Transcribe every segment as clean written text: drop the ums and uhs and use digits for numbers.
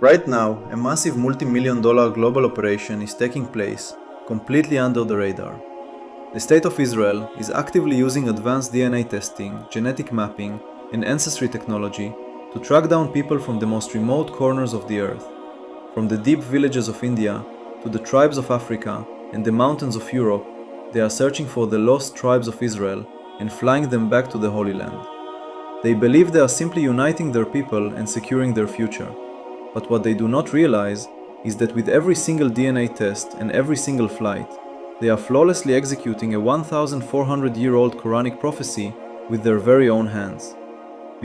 Right now, a massive multi-million-dollar global operation is taking place, completely under the radar. The State of Israel is actively using advanced DNA testing, genetic mapping, and ancestry technology to track down people from the most remote corners of the earth. From the deep villages of India to the tribes of Africa and the mountains of Europe, they are searching for the lost tribes of Israel and flying them back to the Holy Land. They believe they are simply uniting their people and securing their future. But what they do not realize is that with every single DNA test and every single flight, they are flawlessly executing a 1,400-year-old Quranic prophecy with their very own hands.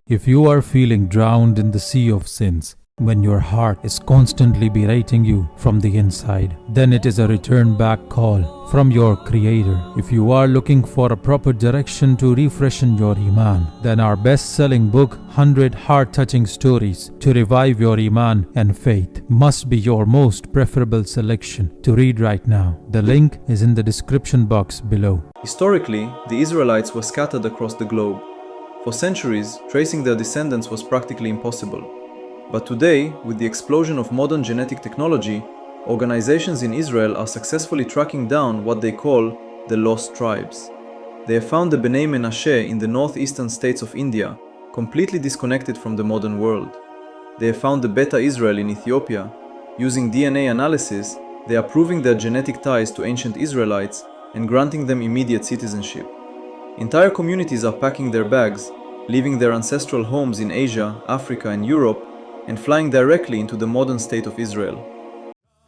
If you are feeling drowned in the sea of sins, when your heart is constantly berating you from the inside, then it is a return back call from your Creator. If you are looking for a proper direction to refreshen your Imaan, then our best-selling book, 100 Heart-Touching Stories to Revive Your Imaan and Faith, must be your most preferable selection to read right now. The link is in the description box below. Historically, the Israelites were scattered across the globe. For centuries, tracing their descendants was practically impossible. But today, with the explosion of modern genetic technology, organizations in Israel are successfully tracking down what they call the lost tribes. They have found the Bnei Menashe in the northeastern states of India, completely disconnected from the modern world. They have found the Beta Israel in Ethiopia. Using DNA analysis, they are proving their genetic ties to ancient Israelites and granting them immediate citizenship. Entire communities are packing their bags, leaving their ancestral homes in Asia, Africa, and Europe, and flying directly into the modern state of Israel.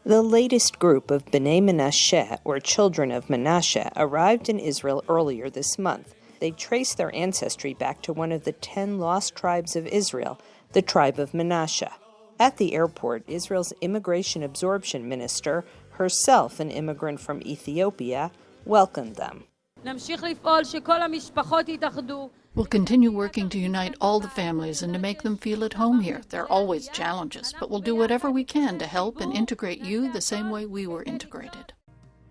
The latest group of Bnei Menashe, or Children of Menashe, arrived in Israel earlier this month. They traced their ancestry back to one of the 10 lost tribes of Israel, the tribe of Menashe. At the airport, Israel's immigration absorption minister, herself an immigrant from Ethiopia, welcomed them. We'll continue working to unite all the families and to make them feel at home here. There are always challenges, but we'll do whatever we can to help and integrate you the same way we were integrated.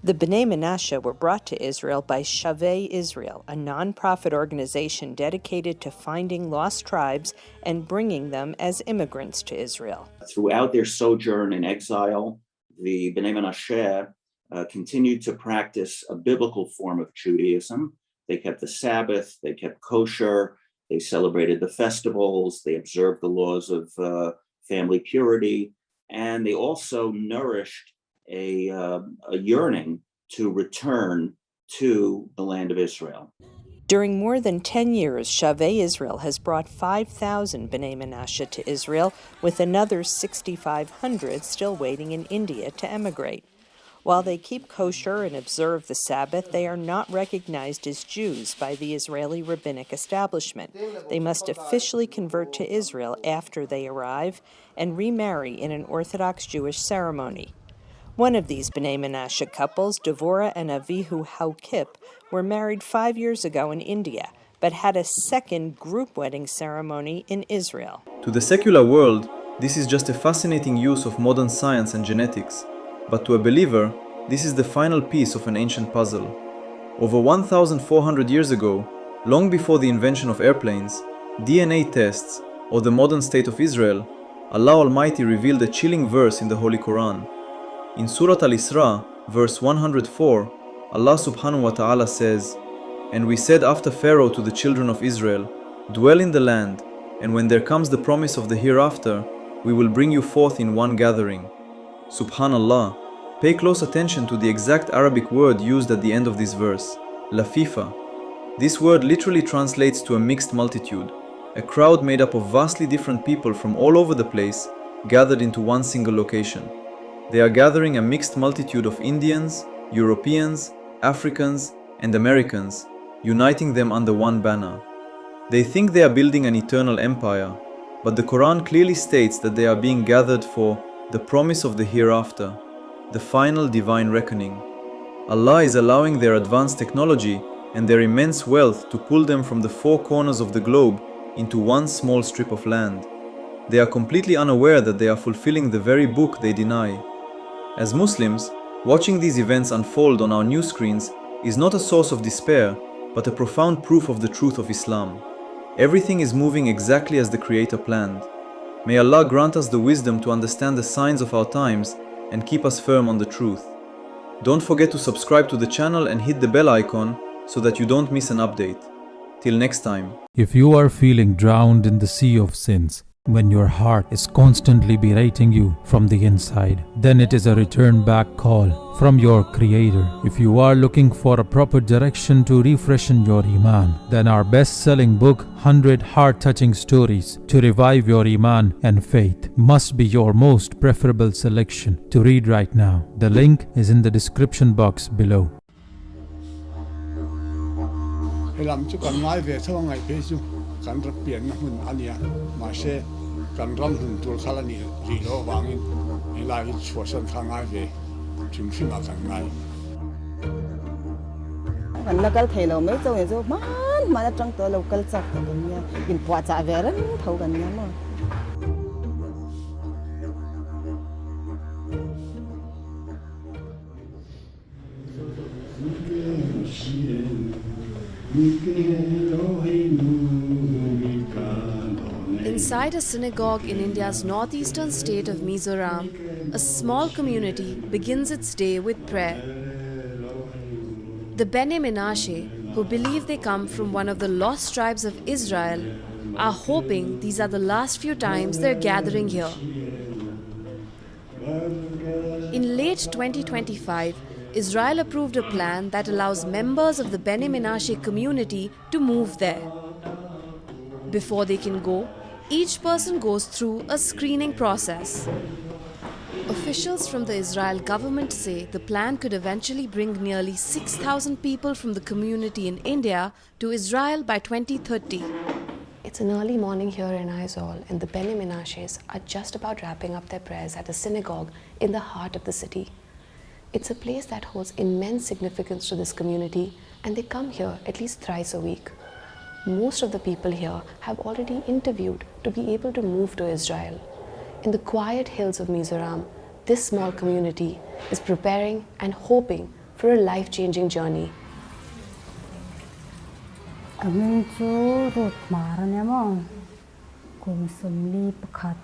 The Bnei Menashe were brought to Israel by Shavei Israel, a non-profit organization dedicated to finding lost tribes and bringing them as immigrants to Israel. Throughout their sojourn in exile, the Bnei Menashe continued to practice a biblical form of Judaism. They kept the Sabbath, they kept kosher, they celebrated the festivals, they observed the laws of family purity, and they also nourished a yearning to return to the land of Israel. During more than 10 years, Shavei Israel has brought 5,000 Bnei Menashe to Israel, with another 6,500 still waiting in India to emigrate. While they keep kosher and observe the Sabbath, they are not recognized as Jews by the Israeli rabbinic establishment. They must officially convert to Israel after they arrive and remarry in an Orthodox Jewish ceremony. One of these Bnei Menashe couples, Devorah and Avihu Haukip, were married 5 years ago in India, but had a second group wedding ceremony in Israel. To the secular world, this is just a fascinating use of modern science and genetics. But to a believer, this is the final piece of an ancient puzzle. Over 1,400 years ago, long before the invention of airplanes, DNA tests, or the modern state of Israel, Allah Almighty revealed a chilling verse in the Holy Quran. In Surah Al-Isra, verse 104, Allah subhanahu wa ta'ala says, "And we said after Pharaoh to the children of Israel, dwell in the land, and when there comes the promise of the hereafter, we will bring you forth in one gathering." Subhanallah, pay close attention to the exact Arabic word used at the end of this verse, lafifa. This word literally translates to a mixed multitude, a crowd made up of vastly different people from all over the place, gathered into one single location. They are gathering a mixed multitude of Indians, Europeans, Africans, and Americans, uniting them under one banner. They think they are building an eternal empire, but the Quran clearly states that they are being gathered for the promise of the hereafter, the final divine reckoning. Allah is allowing their advanced technology and their immense wealth to pull them from the four corners of the globe into one small strip of land. They are completely unaware that they are fulfilling the very book they deny. As Muslims, watching these events unfold on our news screens is not a source of despair, but a profound proof of the truth of Islam. Everything is moving exactly as the Creator planned. May Allah grant us the wisdom to understand the signs of our times and keep us firm on the truth. Don't forget to subscribe to the channel and hit the bell icon so that you don't miss an update. Till next time. If you are feeling drowned in the sea of sins, when your heart is constantly berating you from the inside, then it is a return back call from your Creator. If you are looking for a proper direction to refreshen your Imaan, then our best-selling book, 100 Heart-Touching Stories to Revive Your Imaan and Faith, must be your most preferable selection to read right now. The link is in the description box below. làm cho cần ngay về sau ngày phía sau cần rất biển mình anh ya mà sẽ cần rong hình tuổi khá là nhiều gì đó vàng in lại chùa sơn khang ngay về chúng khi mà cần ngay gần local thầy lâu mấy châu này châu mà nó trong tới local chắc gần nha in quả trả về rất thấu gần nha mà Inside a synagogue in India's northeastern state of Mizoram, a small community begins its day with prayer. The Bnei Menashe, who believe they come from one of the lost tribes of Israel, are hoping these are the last few times they're gathering here. In late 2025, Israel approved a plan that allows members of the Bnei Menashe community to move there. Before they can go, each person goes through a screening process. Officials from the Israel government say the plan could eventually bring nearly 6,000 people from the community in India to Israel by 2030. It's an early morning here in Aizawl, and the Bnei Menashes are just about wrapping up their prayers at a synagogue in the heart of the city. It's a place that holds immense significance to this community, and they come here at least thrice a week. Most of the people here have already interviewed to be able to move to Israel. In the quiet hills of Mizoram, this small community is preparing and hoping for a life-changing journey. Kami chu rut maranya mo kung sumli pakat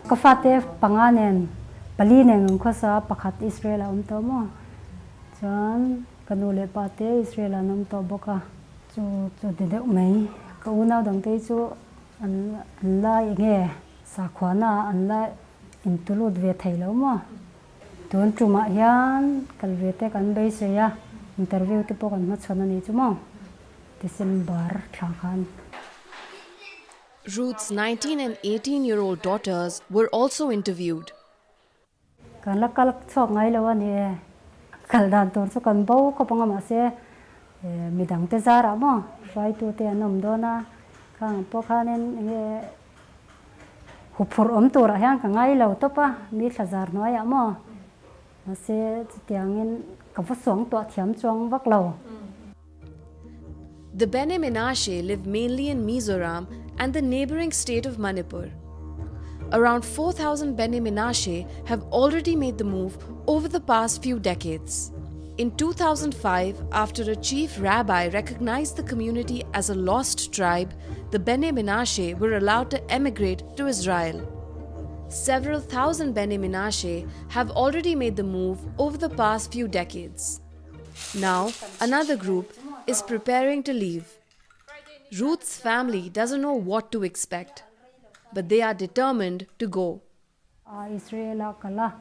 kafate panganen palinen ng kosa pakat Israel umto mo jan kanule pate Israel nam to boka chu de mai kauna dang te chu an la nge sa khwana an la intulud ve thailo mo don chuma yan kalvete kan be se ya interview te pokan ma chona ni chu mo December thakan. Ruth's 19 and 18-year-old daughters were also interviewed. Kan lakal chok ngai lawa ni kaldan tor chu kan bo ko panga ma se midang te zara mo fai tu te anom dona kang po khanen nge hupur tor hyang ka ngai lo to pa mi thazar no ya mo ma se tiangin ka fosong to thiam chong wak lo. The Bnei Menashe live mainly in Mizoram and the neighboring state of Manipur. Around 4,000 Bnei Menashe have already made the move over the past few decades. In 2005, after a chief rabbi recognized the community as a lost tribe, the Bnei Menashe were allowed to emigrate to Israel. Several thousand Bnei Menashe have already made the move over the past few decades. Now, another group is preparing to leave. Ruth's family doesn't know what to expect, but they are determined to go. Israel kala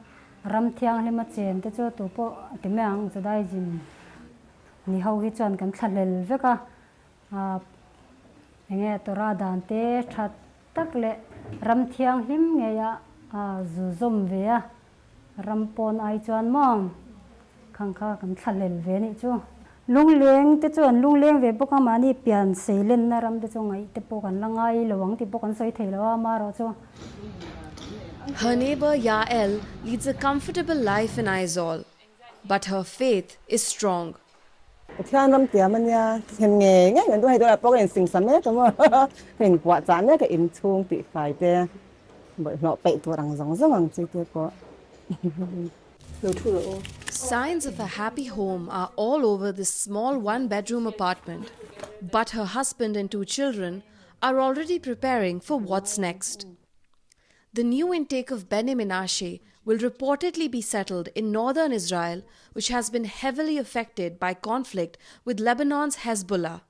ram thiang le ma chen te chu tu po timang zadai jin ni ho hi chon kan thalel veka nge tora dan te that tak le ram thiang him nge ya zu zom ve ya ram pon ai chuan mom khang kha kan thalel ve ni chu lung leng te chuan lung leng ve boka mani pian seilen na ram te chu ngai te po kan langai lawang ti po kan soi theilawa ma ro chu. Her neighbor Yael leads a comfortable life in Aizawl, but her faith is strong. Thian ram tia man ya hen nge nge ndu hai do po gen sing sam me to mo hen kwa chan ne ka in chung ti fai te bo lo pe to rang zong zong chi te ko. Signs of a happy home are all over this small one-bedroom apartment, but her husband and 2 children are already preparing for what's next. The new intake of Bnei Menashe will reportedly be settled in northern Israel, which has been heavily affected by conflict with Lebanon's Hezbollah.